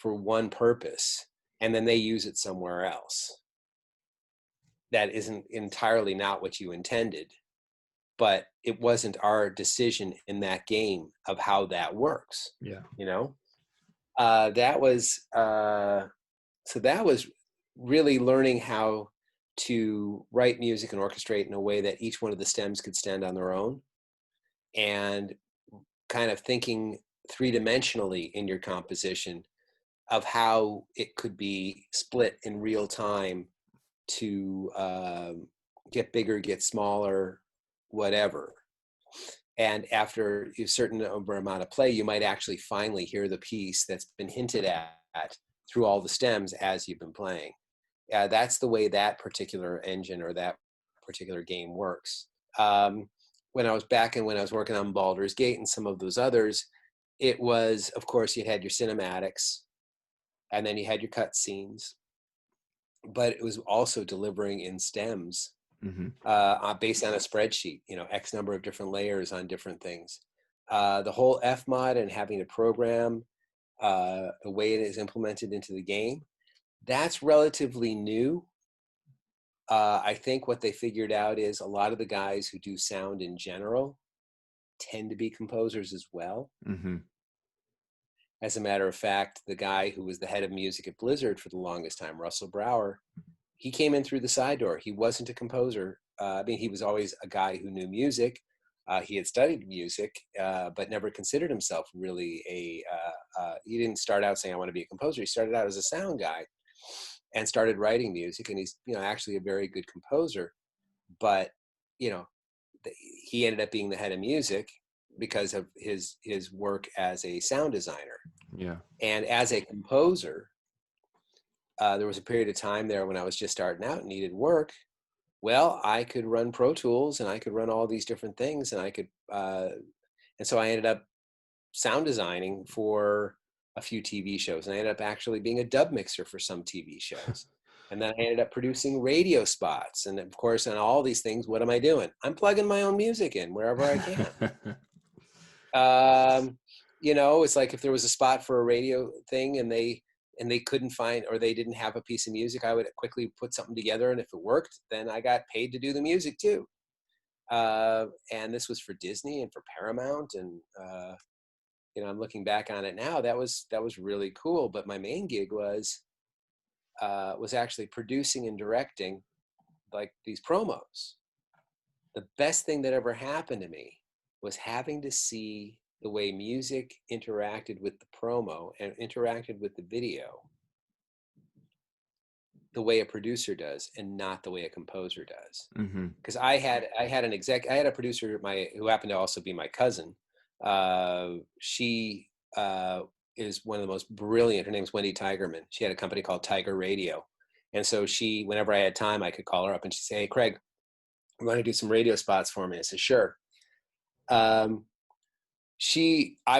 one purpose, and then they use it somewhere else. That isn't entirely not what you intended, but it wasn't our decision in that game of how that works. Yeah. That was really learning how to write music and orchestrate in a way that each one of the stems could stand on their own, and kind of thinking three-dimensionally in your composition of how it could be split in real time to get bigger, get smaller, whatever. And after a certain amount of play, you might actually finally hear the piece that's been hinted at through all the stems as you've been playing. That's the way that particular engine or that particular game works. When I was working on Baldur's Gate and some of those others, it was, of course, you had your cinematics, and then you had your cut scenes, but it was also delivering in stems. Mm-hmm. Based on a spreadsheet, X number of different layers on different things. The whole Fmod and having to program the way it is implemented into the game, that's relatively new. I think what they figured out is a lot of the guys who do sound in general tend to be composers as well. Mm-hmm. As a matter of fact, the guy who was the head of music at Blizzard for the longest time, Russell Brower, he came in through the side door. He wasn't a composer. He was always a guy who knew music. He had studied music, but never considered himself really he didn't start out saying, I want to be a composer. He started out as a sound guy and started writing music. And he's, actually a very good composer. But, he ended up being the head of music because of his work as a sound designer. Yeah. And as a composer, there was a period of time there when I was just starting out and needed work. Well, I could run Pro Tools and I could run all these different things, and and so I ended up sound designing for a few TV shows, and I ended up actually being a dub mixer for some TV shows. And then I ended up producing radio spots. And of course, on all these things, what am I doing? I'm plugging my own music in wherever I can. It's like if there was a spot for a radio thing and they couldn't find, or they didn't have a piece of music, I would quickly put something together. And if it worked, then I got paid to do the music too. And this was for Disney and for Paramount. And, I'm looking back on it now, that was really cool. But my main gig was actually producing and directing like these promos. The best thing that ever happened to me was having to see the way music interacted with the promo and interacted with the video the way a producer does, and not the way a composer does. Because I had a producer who happened to also be my cousin. She is one of the most brilliant. Her name is Wendy Tigerman. She had a company called Tiger Radio. And so whenever I had time, I could call her up and she'd say, "Hey, Craig, you want to do some radio spots for me?" I said, "Sure." I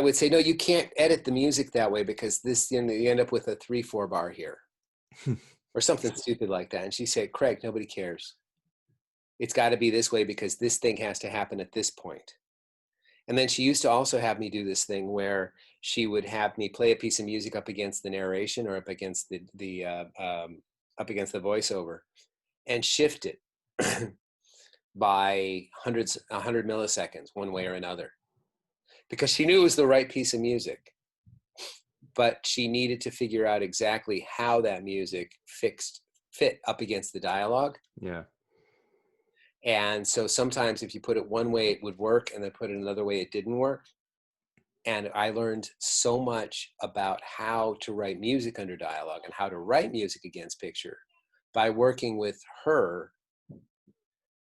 would say, "No, you can't edit the music that way because this, you end up with a 3/4 bar here," or something stupid like that. And she said, "Craig, nobody cares. It's got to be this way because this thing has to happen at this point." And then she used to also have me do this thing where she would have me play a piece of music up against the narration or up against the voiceover, and shift it by 100 milliseconds one way or another, because she knew it was the right piece of music, but she needed to figure out exactly how that music fit up against the dialogue. Yeah. And so sometimes if you put it one way, it would work, and then put it another way, it didn't work. And I learned so much about how to write music under dialogue and how to write music against picture by working with her,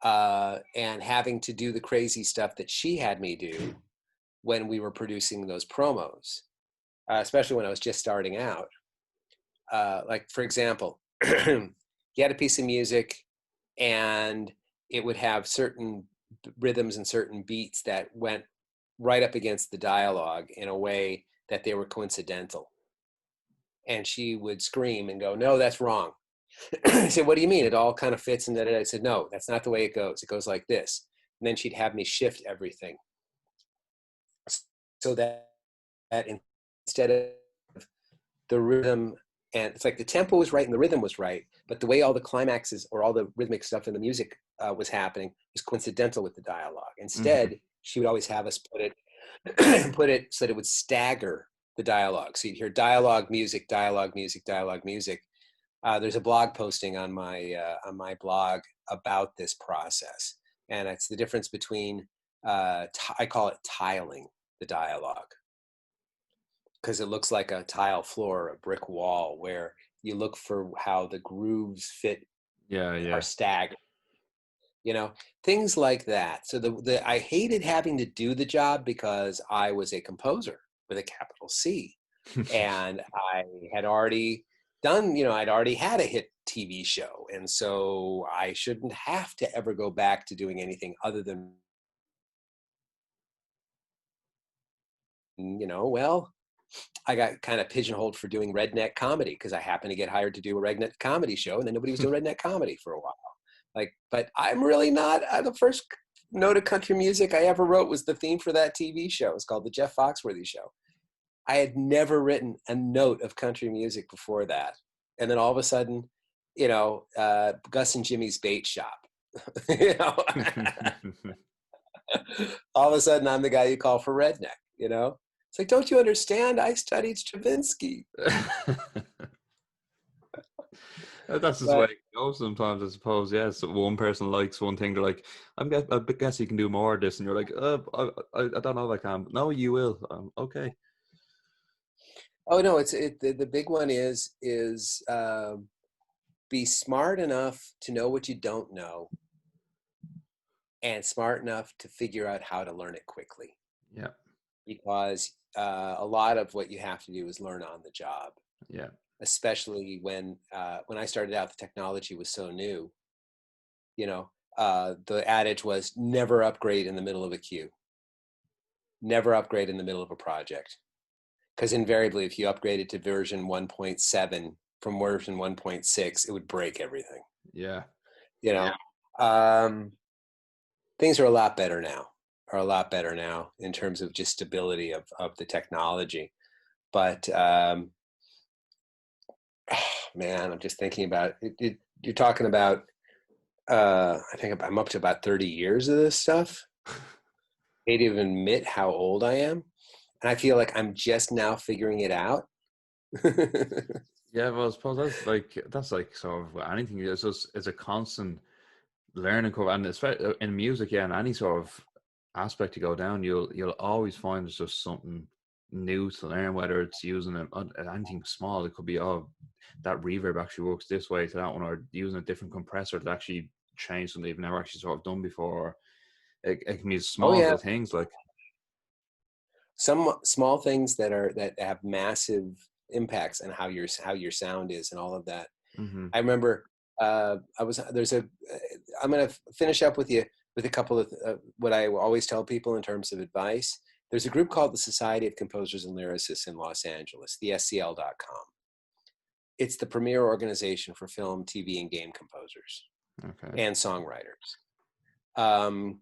and having to do the crazy stuff that she had me do when we were producing those promos, especially when I was just starting out. Like, for example, you had a piece of music and it would have certain rhythms and certain beats that went right up against the dialogue in a way that they were coincidental. And she would scream and go, "No, that's wrong." I said, "What do you mean? It all kind of fits." And I said, "No, that's not the way it goes. It goes like this." And then she'd have me shift everything so that instead of the rhythm, and it's like the tempo was right and the rhythm was right, but the way all the climaxes or all the rhythmic stuff in the music was happening was coincidental with the dialogue. Instead, she would always have us put it so that it would stagger the dialogue. So you'd hear dialogue, music, dialogue, music, dialogue, music. There's a blog posting on my blog about this process, and it's the difference between I call it tiling the dialogue, because it looks like a tile floor or a brick wall where you look for how the grooves fit. Are staggered, things like that. So I hated having to do the job because I was a composer with a capital C, and I had already done, I'd already had a hit TV show, and so I shouldn't have to ever go back to doing anything other than, well, I got kind of pigeonholed for doing redneck comedy because I happened to get hired to do a redneck comedy show, and then nobody was doing redneck comedy for a while. But I'm really not. The first note of country music I ever wrote was the theme for that TV show. It's called The Jeff Foxworthy Show. I had never written a note of country music before that. And then all of a sudden, Gus and Jimmy's Bait Shop. All of a sudden, I'm the guy you call for redneck, It's like, don't you understand? I studied Stravinsky. That's just the way it goes sometimes, I suppose. Yeah, so one person likes one thing, they're like, I guess you can do more of this, and you're like, I don't know if I can. No, you will. Okay. Oh no, the big one is be smart enough to know what you don't know, and smart enough to figure out how to learn it quickly. Yeah. because a lot of what you have to do is learn on the job. Yeah. Especially when I started out, the technology was so new. The adage was never upgrade in the middle of a queue, never upgrade in the middle of a project, because invariably, if you upgraded to version 1.7 from version 1.6, it would break everything. Yeah. You know, things are a lot better now. In terms of just stability of the technology. But man, I'm just thinking about it. You're talking about. I think I'm up to about 30 years of this stuff. Can't even admit how old I am, and I feel like I'm just now figuring it out. Yeah, well, I suppose that's like sort of anything. It's a constant learning curve, and especially in music, yeah, and any sort of aspect you go down, you'll always find there's just something new to learn. Whether it's using anything small, it could be that reverb actually works this way to that one, or using a different compressor to actually change something you've never actually sort of done before. Or it can be as Oh small as yeah, the things like some small things that have massive impacts on how your sound is and all of that. mm-hmm. I remember I'm going to finish up with you with a couple of what I always tell people in terms of advice. There's a group called the Society of Composers and Lyricists in Los Angeles, the SCL.com. It's the premier organization for film, TV, and game composers and songwriters. I'm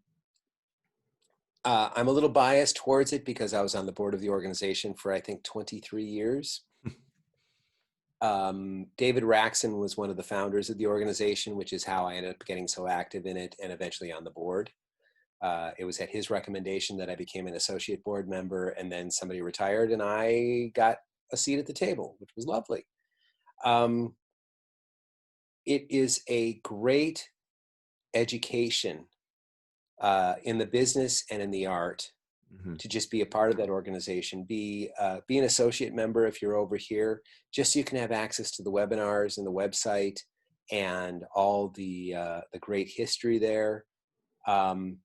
a little biased towards it because I was on the board of the organization for, I think, 23 years. David Raxon was one of the founders of the organization, which is how I ended up getting so active in it and eventually on the board. It was at his recommendation that I became an associate board member, and then somebody retired and I got a seat at the table, which was lovely. It is a great education in the business and in the art to just be a part of that organization. Be an associate member if you're over here, just so you can have access to the webinars and the website and all the great history there. And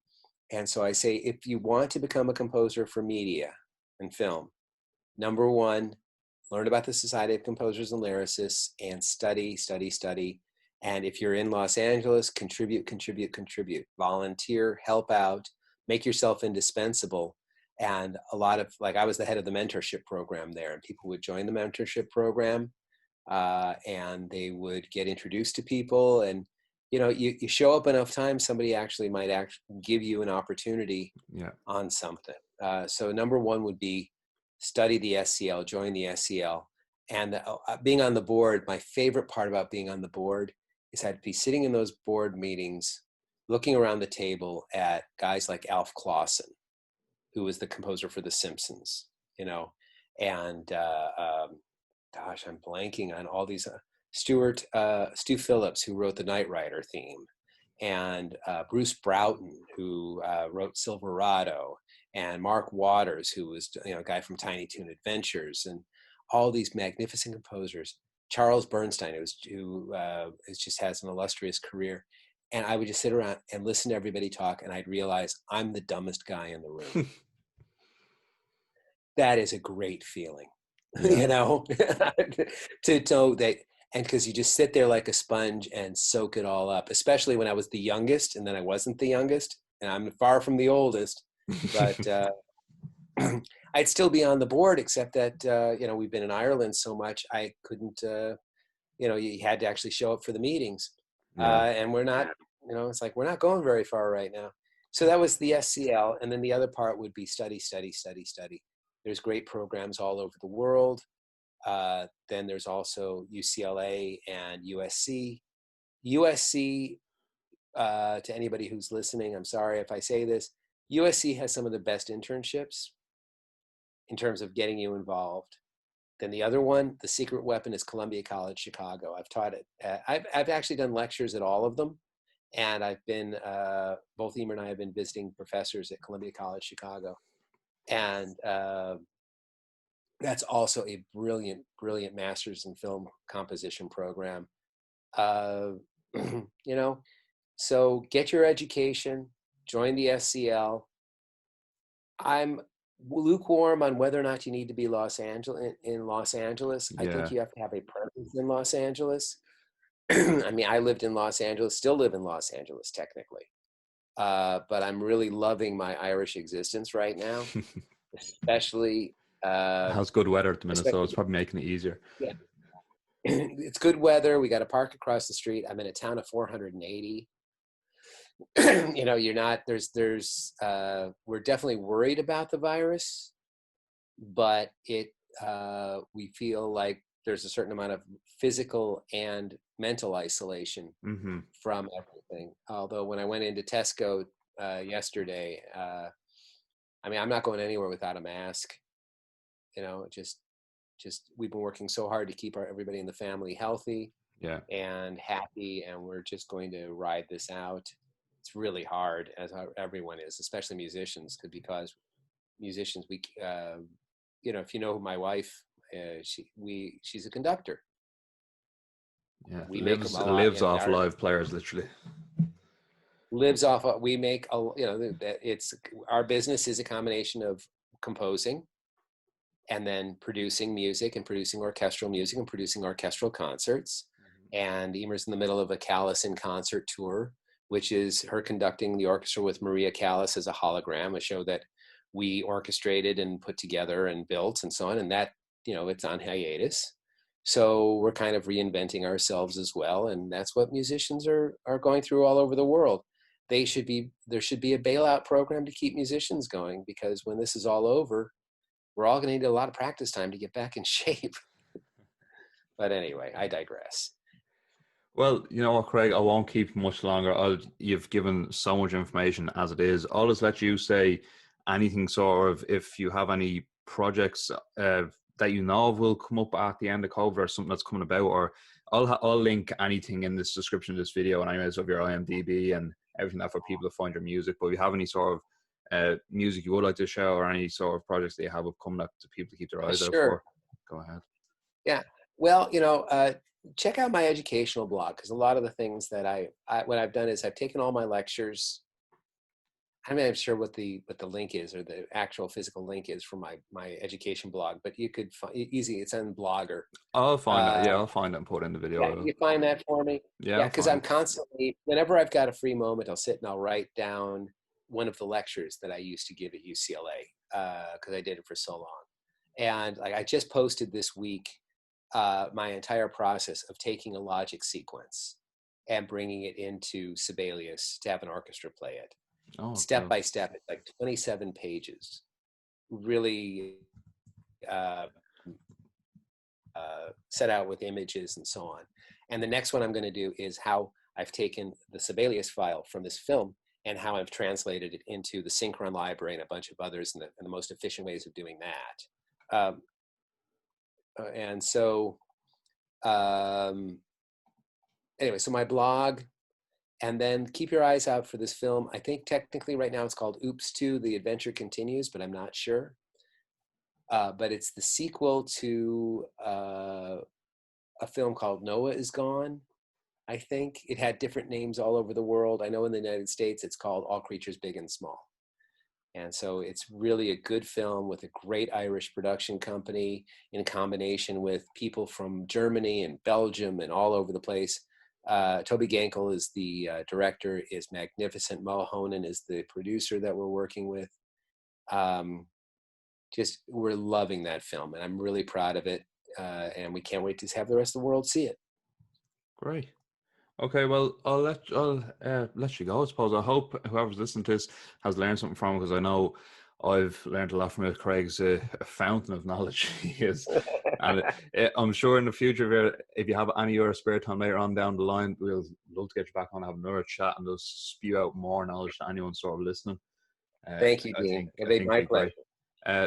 so I say, if you want to become a composer for media and film, number one, learn about the Society of Composers and Lyricists and study. And if you're in Los Angeles, contribute, volunteer, help out, make yourself indispensable. And a lot of, like, I was the head of the mentorship program there, and people would join the mentorship program and they would get introduced to people. And, you show up enough times, somebody actually might give you an opportunity on something. So number one would be study the SCL, join the SCL. And being on the board, my favorite part about being on the board is I'd be sitting in those board meetings, looking around the table at guys like Alf Clausen, who was the composer for The Simpsons, and gosh, I'm blanking on all these. Stu Phillips, who wrote the Knight Rider theme, and Bruce Broughton, who wrote Silverado, and Mark Waters, who was a guy from Tiny Toon Adventures, and all these magnificent composers. Charles Bernstein, who just has an illustrious career. And I would just sit around and listen to everybody talk, and I'd realize I'm the dumbest guy in the room. That is a great feeling, to know that, and because you just sit there like a sponge and soak it all up, especially when I was the youngest, and then I wasn't the youngest, and I'm far from the oldest, but I'd still be on the board, except that, we've been in Ireland so much, I couldn't, you had to actually show up for the meetings. And we're not, it's like, we're not going very far right now. So that was the SCL. And then the other part would be study. There's great programs all over the world. Then there's also UCLA and USC. USC, to anybody who's listening, I'm sorry if I say this, USC has some of the best internships in terms of getting you involved. Then the other one, the secret weapon, is Columbia College Chicago. I've taught it. I've actually done lectures at all of them. And I've been, both Emer and I have been visiting professors at Columbia College Chicago. And that's also a brilliant master's in film composition program. So get your education, join the SCL. I'm lukewarm on whether or not you need to be in Los Angeles. I think Yeah. you have to have a presence in Los Angeles. I mean, I lived in Los Angeles, still live in Los Angeles technically, but I'm really loving my Irish existence right now, especially. It has good weather at the minute, so Especially, it's probably making it easier. yeah, it's good weather. We got a park across the street. I'm in a town of 480. You know, we're definitely worried about the virus, but we feel like there's a certain amount of physical and mental isolation Mm-hmm. from everything. Although when I went into Tesco yesterday, I mean, I'm not going anywhere without a mask. You know, just we've been working so hard to keep everybody in the family healthy, Yeah, and happy, and we're just going to ride this out. It's really hard, as everyone is, especially musicians, because musicians, you know, if you know my wife, she's a conductor. yeah. We make a lot, Lives and off live players, literally. lives off of, we make a, you know, it's, our business is a combination of composing and then producing music and producing orchestral music and producing orchestral concerts. And Emer's in the middle of a Callas in concert tour, which is her conducting the orchestra with Maria Callas as a hologram, a show that we orchestrated and put together and built and so on. And that, you know, it's on hiatus. So we're kind of reinventing ourselves as well. And that's what musicians are going through all over the world. There should be a bailout program to keep musicians going, because when this is all over, we're all going to need a lot of practice time to get back in shape. But anyway, I digress. Well, you know what, Craig, I won't keep much longer. You've given so much information as it is. I'll just let you say anything, sort of, if you have any projects that you know of will come up at the end of COVID, or something that's coming about, or I'll link anything in this description of this video, and anyways, of your IMDb and everything, that for people to find your music. But if you have any sort of music you would like to share, or any sort of projects that you have upcoming that to people to keep their eyes out Sure. for, go ahead. Yeah. Well, you know, check out my educational blog, because a lot of the things that what I've done is I've taken all my lectures. I'm not sure what the link is, or the actual physical link is for my education blog, but you could easy. It's on Blogger. I'll find that. Yeah, I'll find it and put it in the video. Yeah, you find that for me. Yeah, Yeah, because I'm constantly, whenever I've got a free moment, I'll sit and I'll write down one of the lectures that I used to give at UCLA, because I did it for so long. And like I just posted this week my entire process of taking a Logic sequence and bringing it into Sibelius to have an orchestra play it. Step by step. It's like 27 pages. Really set out with images and so on. And the next one I'm going to do is how I've taken the Sibelius file from this film and how I've translated it into the Synchron library and a bunch of others, and the most efficient ways of doing that. And so, anyway, so my blog, and then keep your eyes out for this film. I think technically right now it's called Oops 2, The Adventure Continues, but I'm not sure. But it's the sequel to a film called Noah is Gone, I think. It had different names all over the world. I know in the United States it's called All Creatures Big and Small. And so it's really a good film with a great Irish production company in combination with people from Germany and Belgium and all over the place. Toby Gankel is the director, is magnificent. Mulhonen is the producer that we're working with. Just, we're loving that film, and I'm really proud of it. And we can't wait to have the rest of the world see it. Great. Okay, well, I'll let you go, I suppose. I hope whoever's listening to this has learned something from it, because I know I've learned a lot from it. Craig's a fountain of knowledge. He is. And I'm sure in the future, if you have any other spare time later on down the line, we'll love to get you back on, have another chat, and just spew out more knowledge to anyone sort of listening. Thank you, Dean. It'll be my pleasure.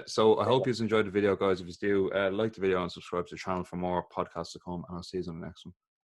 So I hope you enjoyed the video, guys. If you do, like the video and subscribe to the channel for more podcasts to come, and I'll see you in the next one.